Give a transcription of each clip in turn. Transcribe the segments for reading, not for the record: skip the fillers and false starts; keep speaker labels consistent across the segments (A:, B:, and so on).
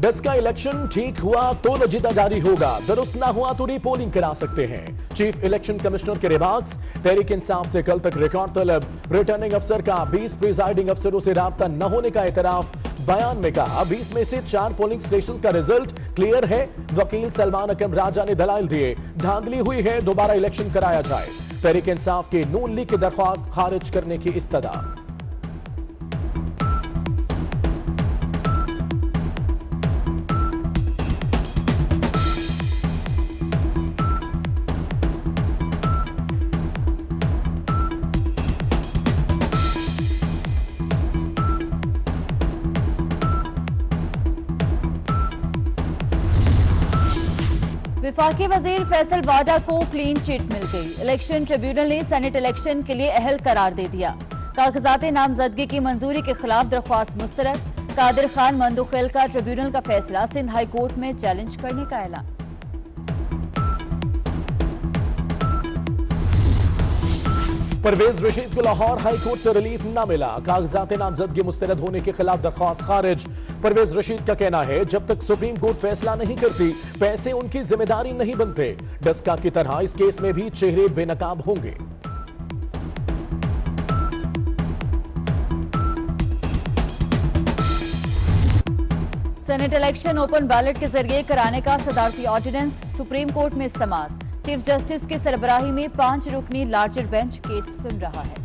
A: 10 का इलेक्शन ठीक हुआ तो नतीजा जारी होगा, दुरुस्त ना हुआ तो रीपोलिंग करा सकते हैं। चीफ इलेक्शन कमिश्नर के रिमार्क्स। तहरीक इंसाफ से कल तक रिकॉर्ड तलब। रिटर्निंग अफसर का 20 प्रिजाइडिंग अफसरों से राब्ता न होने का एतराफ। बयान में कहा 20 में से 4 पोलिंग स्टेशन का रिजल्ट क्लियर है। वकील सलमान अकरम राजा ने दलाइल दिए, धांधली हुई है, दोबारा इलेक्शन कराया जाए। तहरीक इंसाफ की नून लीग की दरख्वास्त खारिज करने की इस्तदा।
B: विफाकी वजीर फैसल वाडा को क्लीन चिट मिल गई। इलेक्शन ट्रिब्यूनल ने सेनेट इलेक्शन के लिए अहल करार दे दिया। कागजात नामजदगी की मंजूरी के खिलाफ दरख्वास्त मुस्तरद। कादिर खान मंदुखेल का ट्रिब्यूनल का फैसला सिंध हाई कोर्ट में चैलेंज करने का ऐलान।
A: परवेज रशीद को लाहौर हाई कोर्ट से रिलीफ न मिला। कागजात नामजदगी मुस्तरद होने के खिलाफ दरख्वास्त खारिज। परवेज रशीद का कहना है जब तक सुप्रीम कोर्ट फैसला नहीं करती पैसे उनकी जिम्मेदारी नहीं बनते। डस्का की तरह इस केस में भी चेहरे बेनकाब होंगे।
B: सेनेट इलेक्शन ओपन बैलेट के जरिए कराने का सदारती ऑर्डिनेंस सुप्रीम कोर्ट में समाअत। चीफ जस्टिस की सरबराही में 5 रुकनी लार्जर बेंच केस सुन रहा है।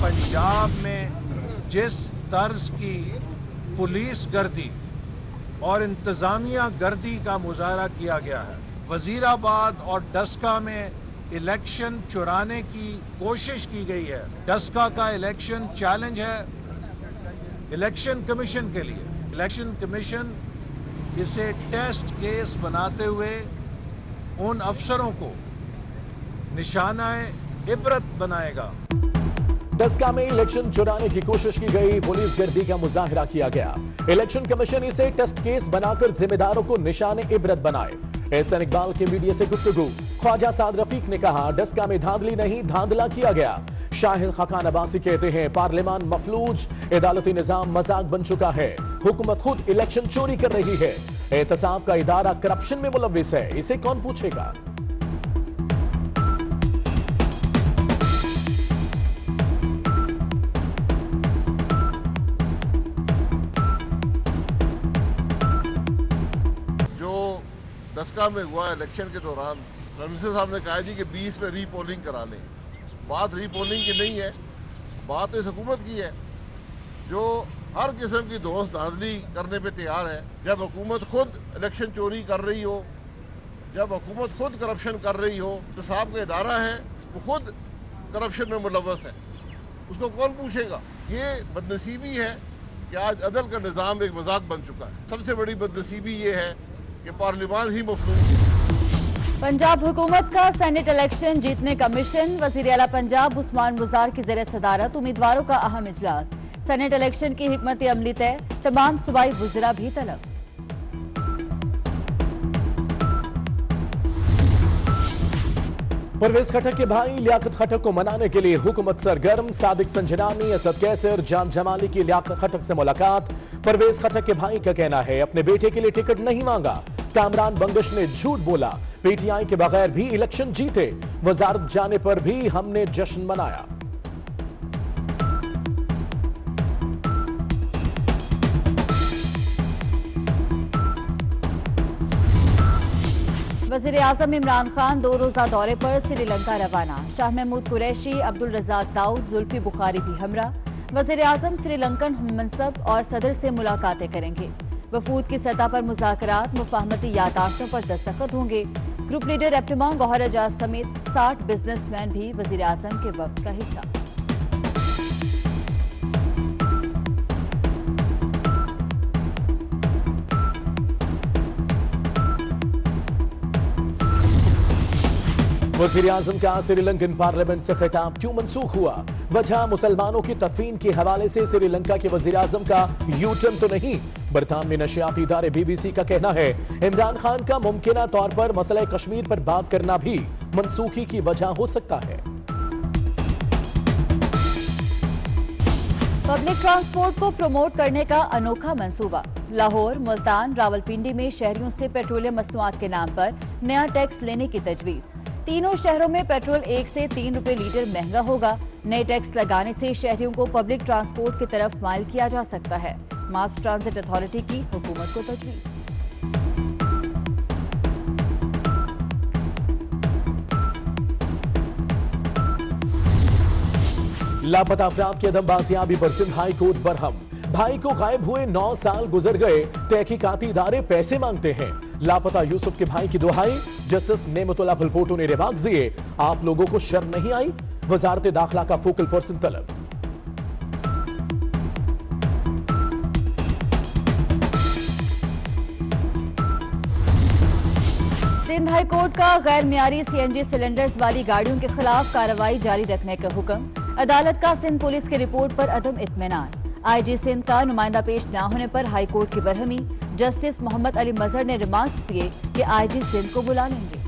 C: पंजाब में जिस तर्ज की पुलिस गर्दी और इंतजामिया गर्दी का मुजाहरा किया गया है, वजीराबाद और डस्का में इलेक्शन चुराने की कोशिश की गई है। डस्का का इलेक्शन चैलेंज है इलेक्शन कमीशन के लिए। इलेक्शन कमीशन इसे टेस्ट केस बनाते हुए उन अफसरों को निशाना इबरत बनाएगा।
A: डस्का में इलेक्शन चुराने की कोशिश की गई, पुलिस गर्दी का मुजाहरा किया गया। इलेक्शन कमीशन इसे टेस्ट केस बनाकर जिम्मेदारों को निशाने इबरत बनाए। एहसन इकबाल के मीडिया से गुफ्तगू। ख्वाजा साद रफीक ने कहा डस्का में धांधली नहीं धांधला किया गया। शाहिद खान अब्बासी कहते हैं पार्लियामान मफलूज, अदालती निजाम मजाक बन चुका है। हुकूमत खुद इलेक्शन चोरी कर रही है। एहतसाब का इदारा करप्शन में मुलव्विस है, इसे कौन पूछेगा।
D: जो डस्का में हुआ इलेक्शन के दौरान रमीसा साहब ने कहा जी कि 20 में रीपोलिंग करा लें। बात रीपोलिंग की नहीं है, बात इस हुकूमत की है जो हर किस्म की दोस्त धांधली करने पे तैयार है। जब हुकूमत खुद इलेक्शन चोरी कर रही हो, जब हुकूमत खुद करप्शन कर रही हो, तो साहब का इदारा है वो खुद करप्शन में मुलव्वस है, उसको कौन पूछेगा। ये बदनसीबी है कि आज अदल का निज़ाम एक मजाक बन चुका है। सबसे बड़ी बदनसीबी ये है कि पार्लियामान ही मफलूज।
B: पंजाब हुकूमत का सेनेट इलेक्शन जीतने का मिशन। वज़ीर आला पंजाब उस्मान मुज़ार की ज़ेर सदारत उम्मीदवारों का अहम इजलास। सेनेट इलेक्शन की हिकमत अमली तय, तमाम सूबाई वज़रा भी तलब।
A: परवेज खटक के भाई लियाकत खटक को मनाने के लिए हुकूमत सरगर्म। सादिक संजनानी, असद कैसर, जान जमाली की लियाकत खटक से मुलाकात। परवेज खटक के भाई का कहना है अपने बेटे के लिए टिकट नहीं मांगा। कामरान बंगश ने झूठ बोला, पीटीआई के बगैर भी इलेक्शन जीते। वजारत जाने पर भी हमने जश्न मनाया।
B: वज़ीर आज़म इमरान खान 2 रोज़ा दौरे पर श्रीलंका रवाना। शाह महमूद कुरैशी, अब्दुल रज़ाक दाऊद, जुल्फी बुखारी भी हमरा। वज़ीर आज़म श्रीलंकन हममनसब और सदर से मुलाकातें करेंगे। वफूद की सतह पर मुज़ाकरात, मुफाहमती यादाश्तों पर दस्तखत होंगे। ग्रुप लीडर एप्टिमा गौहर एजाज समेत 60 बिजनेसमैन भी वज़ीर आज़म के वक्त का हिस्सा।
A: वज़ीर आज़म का श्रीलंकन पार्लियामेंट से खिताब क्यों मनसूख हुआ। वजह मुसलमानों की तदफीन के हवाले से श्रीलंका के वज़ीर आज़म का यू टर्न तो नहीं। बरतानवी नशियाती इदारे BBC का कहना है इमरान खान का मुमकिना तौर पर मसला कश्मीर पर बात करना भी मनसूखी की वजह हो सकता है।
B: पब्लिक ट्रांसपोर्ट को प्रमोट करने का अनोखा मंसूबा। लाहौर, मुल्तान, रावलपिंडी में शहरियों से पेट्रोलियम मसनूआत के नाम पर नया टैक्स लेने की तजवीज। तीनों शहरों में पेट्रोल 1 से 3 रुपए लीटर महंगा होगा। नए टैक्स लगाने से शहरियों को पब्लिक ट्रांसपोर्ट की तरफ माइल किया जा सकता है। मास ट्रांजिट अथॉरिटी की हुकूमत को तजवीज।
A: लापता अफराद की अदम बाजियाबी पर सिंध हाई कोर्ट बरहम। भाई को गायब हुए 9 साल गुजर गए, तहकीकाती इदारे पैसे मांगते हैं। लापता यूसुफ के भाई की दुहाई, जस्टिस नेमतुल्लाह भलपोटो ने रिमार्क्स दिए, आप लोगों को शर्म नहीं आई? वजारत दाखिला का फोकल पर्सन तलब।
B: सिंध हाई कोर्ट का गैर मियारी सीएनजी सिलेंडर्स वाली गाड़ियों के खिलाफ कार्रवाई जारी रखने का हुक्म। अदालत का सिंध पुलिस की रिपोर्ट पर अदम इत्मीनान। आईजी सिंध का नुमाइंदा पेश न होने पर हाई कोर्ट की बरहमी। जस्टिस मोहम्मद अली मजहर ने रिमार्क्स दिए कि आईजी सिंध को बुला लेंगे।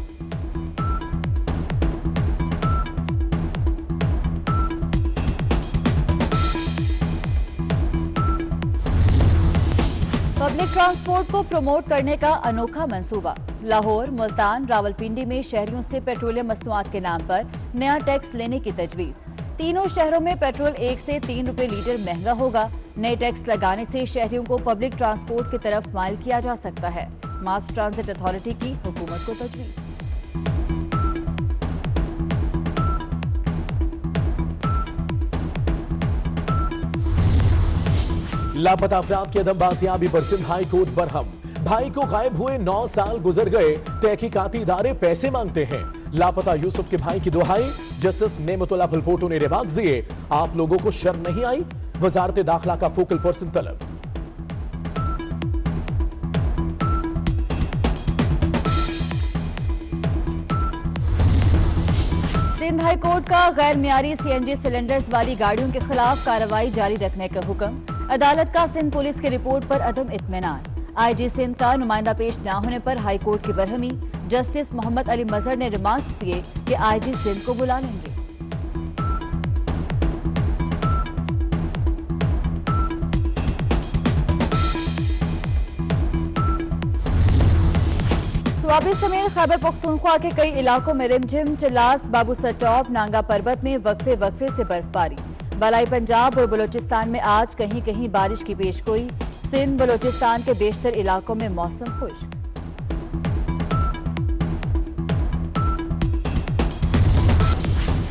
B: पब्लिक ट्रांसपोर्ट को प्रमोट करने का अनोखा मंसूबा। लाहौर, मुल्तान, रावलपिंडी में शहरियों से पेट्रोलियम मसनूआत के नाम पर नया टैक्स लेने की तजवीज। तीनों शहरों में पेट्रोल 1 से 3 रुपए लीटर महंगा होगा। नए टैक्स लगाने से शहरियों को पब्लिक ट्रांसपोर्ट की तरफ माइल किया जा सकता है। मास ट्रांजिट अथॉरिटी की हुकूमत को तजवीज।
A: लापता अफराद की अदम बाजियाबी पर सिंध हाई कोर्ट बरहम। भाई को गायब हुए 9 साल गुजर गए, तहकीकाती इदारे पैसे मांगते हैं। लापता यूसुफ के भाई की दुहाई, जस्टिस नेमतुल्लाह भलपोटो ने रिमार्क्स दिए, आप लोगों को शर्म नहीं आई? वजारत दाखिला का फोकल पर्सन तलब।
B: सिंध हाई कोर्ट का गैर मियारी सीएनजी सिलेंडर्स वाली गाड़ियों के खिलाफ कार्रवाई जारी रखने का हुक्म। अदालत का सिंध पुलिस की रिपोर्ट पर अदम इत्मीनान। आईजी सिंध का नुमाइंदा पेश न होने पर हाई कोर्ट की बरहमी। जस्टिस मोहम्मद अली मजहर ने रिमार्क्स दिए कि आईजी सिंध को बुला लेंगे। स्वाबी समेत खैबर पख्तूनख्वा के कई इलाकों में रिमझिम, चिल्लास, बाबू सटॉप, नांगा पर्वत में वक्फे से बर्फबारी। बलाई पंजाब और बलोचिस्तान में आज कहीं कहीं बारिश की पेशगोई। सिंध, बलोचिस्तान के बेशतर इलाकों में मौसम खुश्क।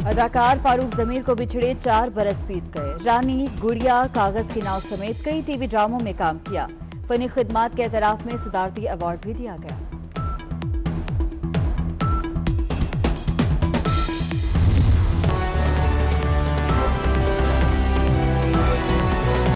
B: अदाकार फारूक जमीर को बिछड़े 4 बरस बीत गए। रानी, गुड़िया, कागज की नाव समेत कई टीवी ड्रामों में काम किया। फनी खिदमात के एतराफ में सदारती अवार्ड भी दिया गया।